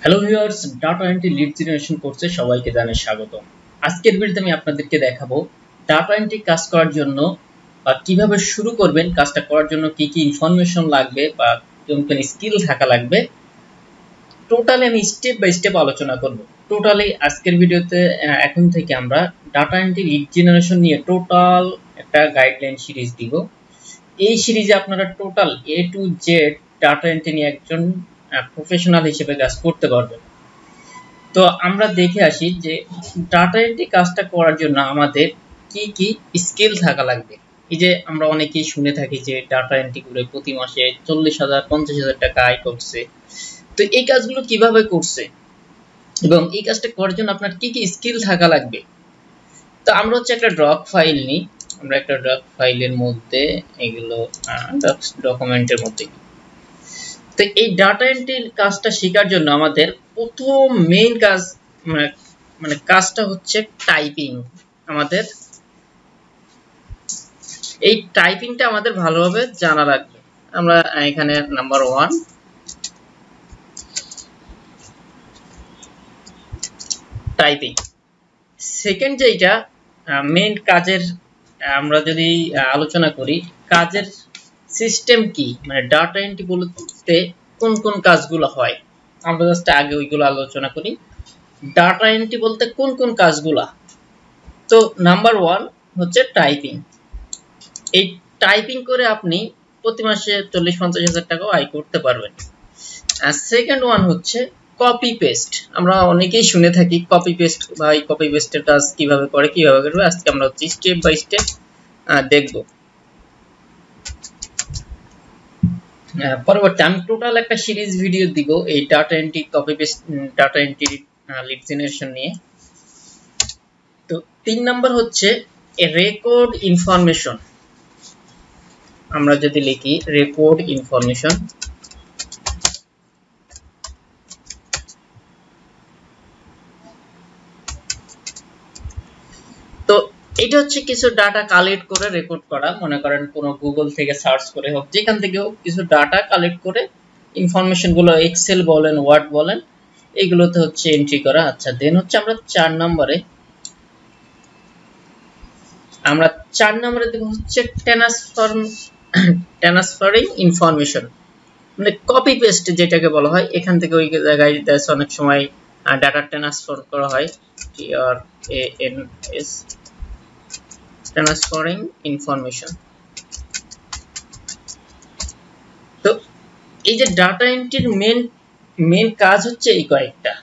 Hello viewers, data entry lead generation কোর্সে সবাইকে জানাই স্বাগতম। আজকের ভিডিওতে আমি আপনাদেরকে দেখাবো ডাটা এন্ট্রি কাজ করার জন্য বা কিভাবে শুরু করবেন, কাজটা করার জন্য কি কি ইনফরমেশন লাগবে বা কোন কোন স্কিল থাকা লাগবে। টোটালি আমি স্টেপ বাই স্টেপ আলোচনা করব। টোটালি আজকের ভিডিওতে এখন থেকে আমরা ডাটা এন্ট্রি লিড জেনারেশন নিয়ে টোটাল একটা গাইডলাইন সিরিজ দিব। এই সিরিজে আপনারা total A to Z data entry নিয়ে একজন প্রফেশনাল হিসেবে কাজ করতে পারবেন। তো আমরা দেখে আসি যে ডাটা এন্ট্রি কাজটা করার জন্য আমাদের কি কি স্কিল থাকা লাগবে। এই যে আমরা অনেকেই শুনে থাকি যে ডাটা এন্ট্রি করে প্রতি মাসে 40,000 50,000 টাকা আয় করছে। তো এই কাজগুলো কিভাবে করছে এবং এই কাজটা করার জন্য আপনার কি কি স্কিল থাকা লাগবে। তো আমরা হচ্ছে একটা ড্রপ ফাইল নিই, আমরা একটা ড্রপ ফাইলের মধ্যে এগুলো ডকুমেন্টের মধ্যে। তো এই ডাটা এন্ট্রির কাজটা শেখার জন্য আমাদের প্রথম মেইন কাজ মানে কাজটা হচ্ছে টাইপিং। আমাদের এই টাইপিংটা আমাদের ভালোভাবে জানা লাগবে। আমরা এখানে নাম্বার 1 টাইপিং। সেকেন্ড যেটা মেইন কাজের আমরা যদি আলোচনা করি, কাজের সিস্টেম কি, মানে ডাটা এন্ট্রি বলতে কোন কোন কাজগুলো হয় আমরা জাস্ট আগে ওইগুলো আলোচনা করি। ডাটা এন্ট্রি বলতে কোন কোন কাজগুলো। তো নাম্বার 1 হচ্ছে টাইপিং। এই টাইপিং করে আপনি প্রতি মাসে 40-50,000 টাকা আয় করতে পারবেন। আর সেকেন্ড ওয়ান হচ্ছে কপি পেস্ট। আমরা অনেকেই শুনে থাকি কপি পেস্ট, ভাই কপি পেস্টের কাজ কিভাবে করে কিভাবে করবে, আজকে আমরা হচ্ছে স্টেপ বাই স্টেপ দেখব। পরবর্তী আমি টোটাল একটা সিরিজ ভিডিও দিব এই data entry copy paste data entry lead generation নিয়ে। তো 3 নাম্বার হচ্ছে রেকর্ড ইনফরমেশন। আমরা যদি লিখি রেকর্ড ইনফরমেশন, তো এটা হচ্ছে কিছু ডাটা কালেক্ট করে রেকর্ড করা। মনে করেন কোনো গুগল থেকে সার্চ করে হোক, যেখান থেকে হোক কিছু ডাটা কালেক্ট করে ইনফরমেশন গুলো এক্সেল বলেন ওয়ার্ড বলেন এগুলোতে হচ্ছে এন্ট্রি করা। আচ্ছা, দেন হচ্ছে আমরা 4 নম্বরে দেখব হচ্ছে ট্রান্সফারিং ইনফরমেশন, মানে কপি পেস্ট যেটাকে বলা হয়। এখান থেকে ওই জায়গায় অনেক সময় ডাটা ট্রান্সফার করা হয়, TRANS ট্রান্সফারিং ইনফরমেশন। তো এই যে ডাটা এন্ট্রির মেন কাজ হচ্ছে এই কয়েকটা।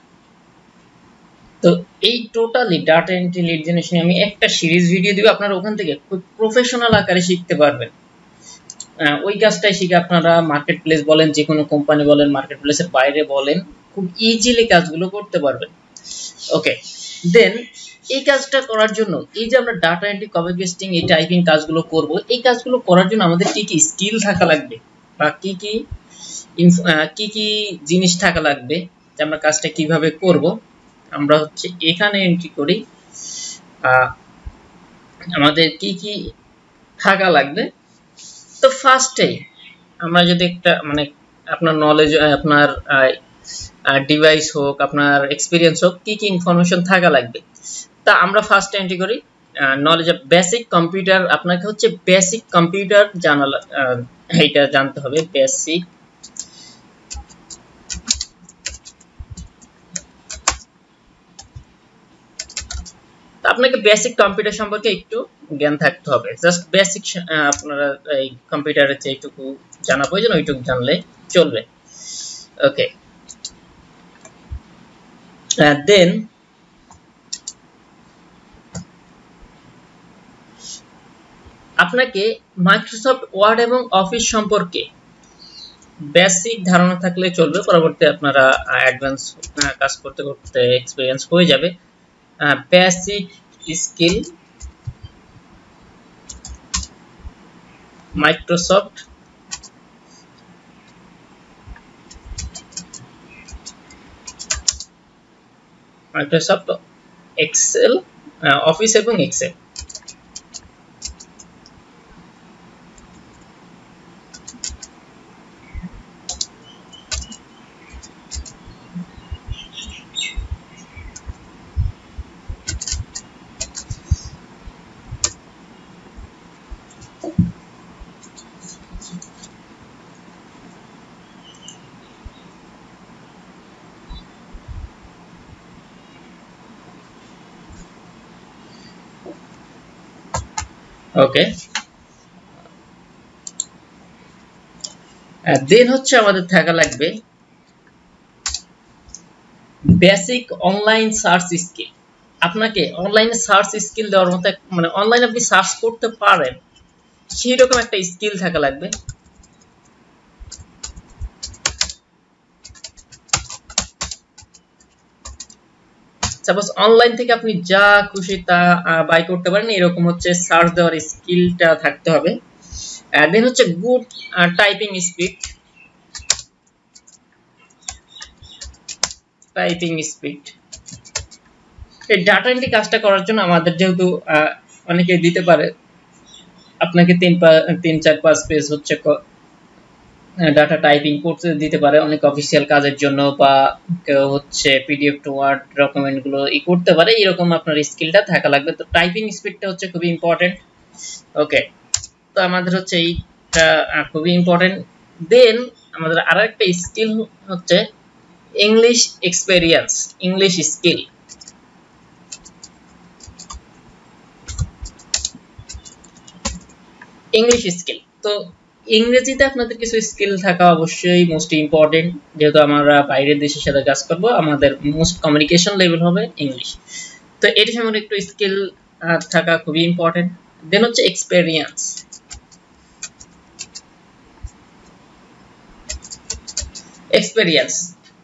তো এই totally data entry lead generation আমি একটা সিরিজ ভিডিও দিব, আপনারা ওখান থেকে খুব প্রফেশনাল আকারে শিখতে পারবেন। ওই কাজটাই শিখে আপনারা মার্কেট প্লেস বলেন, যে কোনো কোম্পানি বলেন, মার্কেট প্লেসের বাইরে বলেন, খুব ইজিলি কাজগুলো করতে পারবেন। ওকে, দেন এই কাজটা করার জন্য এই যে আমরা ডাটা এন্ট্রি কপি পেস্টিং এই টাইপিং কাজগুলো করব, এই কাজগুলো করার জন্য আমাদের কি কি স্কিল থাকা লাগবে বা কি কি জিনিস থাকা লাগবে, যে আমরা কাজটা কিভাবে করব। আমরা হচ্ছে এখানে এন্ট্রি করি আমাদের কি কি থাকা লাগবে। তো ফার্স্টে আমরা যদি একটা মানে আপনার নলেজ, আপনার ডিভাইস হোক, আপনার এক্সপিরিয়েন্স হোক, কি কি ইনফরমেশন থাকা লাগবে, তা আমরা ফার্স্ট এন্ট্রি করি নলেজ অফ বেসিক কম্পিউটার। আপনাকে হচ্ছে বেসিক কম্পিউটার জানা, এইটা জানতে হবে বেসিক। আপনাকে বেসিক কম্পিউটার সম্পর্কে একটু জ্ঞান থাকতে হবে, জাস্ট বেসিক। আপনারা এই কম্পিউটারের যে এইটুকু জানা প্রয়োজন ওইটুকু জানলে চলবে। ওকে, দেন আপনাকে মাইক্রোসফট ওয়ার্ড এবং অফিস সম্পর্কে বেসিক ধারণা থাকলে চলবে। পরবর্তী আপনারা অ্যাডভান্স কাজ করতে করতে এক্সপেরিয়েন্স হয়ে যাবে। Basic skill Microsoft Excel, office এবং এক্সেল। ওকে, দেন হচ্ছে আমাদের থাকা লাগবে বেসিক অনলাইন সার্চ স্কিল। আপনাকে অনলাইনে সার্চ স্কিল দেওয়ার মতো মানে অনলাইনে আপনি সার্চ করতে পারেন সেই রকম একটা স্কিল থাকা লাগবে। সাপোজ অনলাইন থেকে আপনি যা খুশি তা বাই করতে পারেন, এরকম হচ্ছে সার্চ দেওয়ার স্কিলটা থাকতে হবে। দেন হচ্ছে গুড টাইপিং স্পিড। এই ডাটা এন্ট্রি কাজটা করার জন্য আমাদের যেহেতু অনেকে দিতে পারে আপনাকে 3-4-5 পেজ হচ্ছে ডাটা টাইপিং করতে দিতে পারে, অনেক অফিসিয়াল কাজের জন্য, বা কেউ হচ্ছে পিডিএফ টু ওয়ার্ড ডকুমেন্ট গুলো করতে পারে, এরকম আপনার স্কিলটা থাকা লাগবে। তো টাইপিং স্পিডটা হচ্ছে খুবই ইম্পর্টেন্ট। ওকে, তো আমাদের হচ্ছে এইটা খুবই ইম্পর্টেন্ট। দেন আমাদের আরেকটা স্কিল হচ্ছে English experience, English skill. English skill, তো ইংরেজিতে আপনাদের কিছু স্কিল থাকা অবশ্যই মোস্ট ইম্পর্টেন্ট, যেহেতু আমরা বাইরের দেশের সাথে কাজ করব, আমাদের মোস্ট কমিউনিকেশন লেভেল হবে ইংলিশ, তো এর সঙ্গে একটু স্কিল থাকা খুবই ইম্পর্টেন্ট। দেন হচ্ছে এক্সপেরিয়েন্স।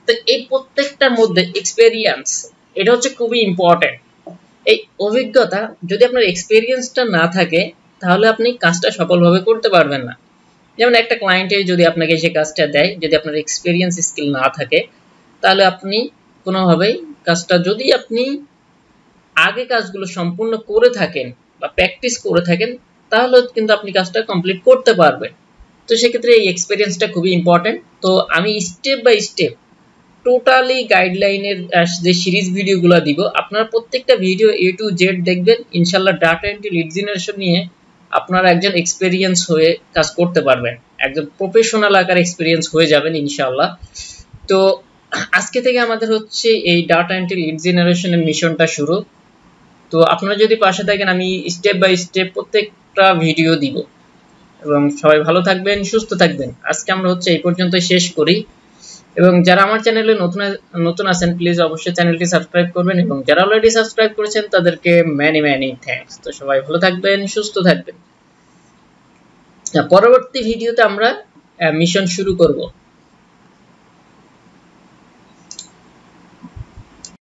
তো এই প্রত্যেকটার মধ্যে এক্সপেরিয়েন্স এটা হচ্ছে খুবই ইম্পর্টেন্ট। এই অভিজ্ঞতা, যদি আপনার এক্সপেরিয়েন্সটা না থাকে তাহলে আপনি কাজটা সফলভাবে করতে পারবেন না। যেমন একটা ক্লায়েন্টে যদি আপনাকে সে কাজটা দেয়, যদি আপনার এক্সপেরিয়েন্স স্কিল না থাকে তাহলে আপনি কোনোভাবেই কাজটা, যদি আপনি আগে কাজগুলো সম্পূর্ণ করে থাকেন বা প্র্যাকটিস করে থাকেন, তাহলে কিন্তু আপনি কাজটা কমপ্লিট করতে পারবেন। তো সেক্ষেত্রে এই এক্সপেরিয়েন্সটা খুবই ইম্পর্টেন্ট। তো আমি স্টেপ বাই স্টেপ টোটালি গাইডলাইনের যে সিরিজ ভিডিওগুলো দিব, আপনারা প্রত্যেকটা ভিডিও A to Z দেখবেন, ইনশাআল্লাহ ডাটা এন্ট্রি লিড জেনারেশন নিয়ে আপনারা একজন এক্সপেরিয়েন্স হয়ে কাজ করতে পারবেন, একজন প্রফেশনাল আকার এক্সপেরিয়েন্স হয়ে যাবেন ইনশাআল্লাহ। তো আজকে থেকে আমাদের হচ্ছে এই ডাটা এন্ট্রি লিড জেনারেশনের মিশনটা শুরু। তো আপনারা যদি পাশে থাকেন, আমি স্টেপ বাই স্টেপ প্রত্যেকটা ভিডিও দিব, এবং সবাই ভালো থাকবেন, সুস্থ থাকবেন। আজকে আমরা হচ্ছে এই পর্যন্ত শেষ করি, এবং যারা আমার চ্যানেলে নতুন আছেন প্লিজ অবশ্যই চ্যানেলটি সাবস্ক্রাইব করবেন, এবং যারা অলরেডি সাবস্ক্রাইব করেছেন তাদেরকে মেনি থ্যাঙ্কস। তো সবাই ভালো থাকবেন, সুস্থ থাকবেন। পরবর্তী ভিডিওতে আমরা মিশন শুরু করব।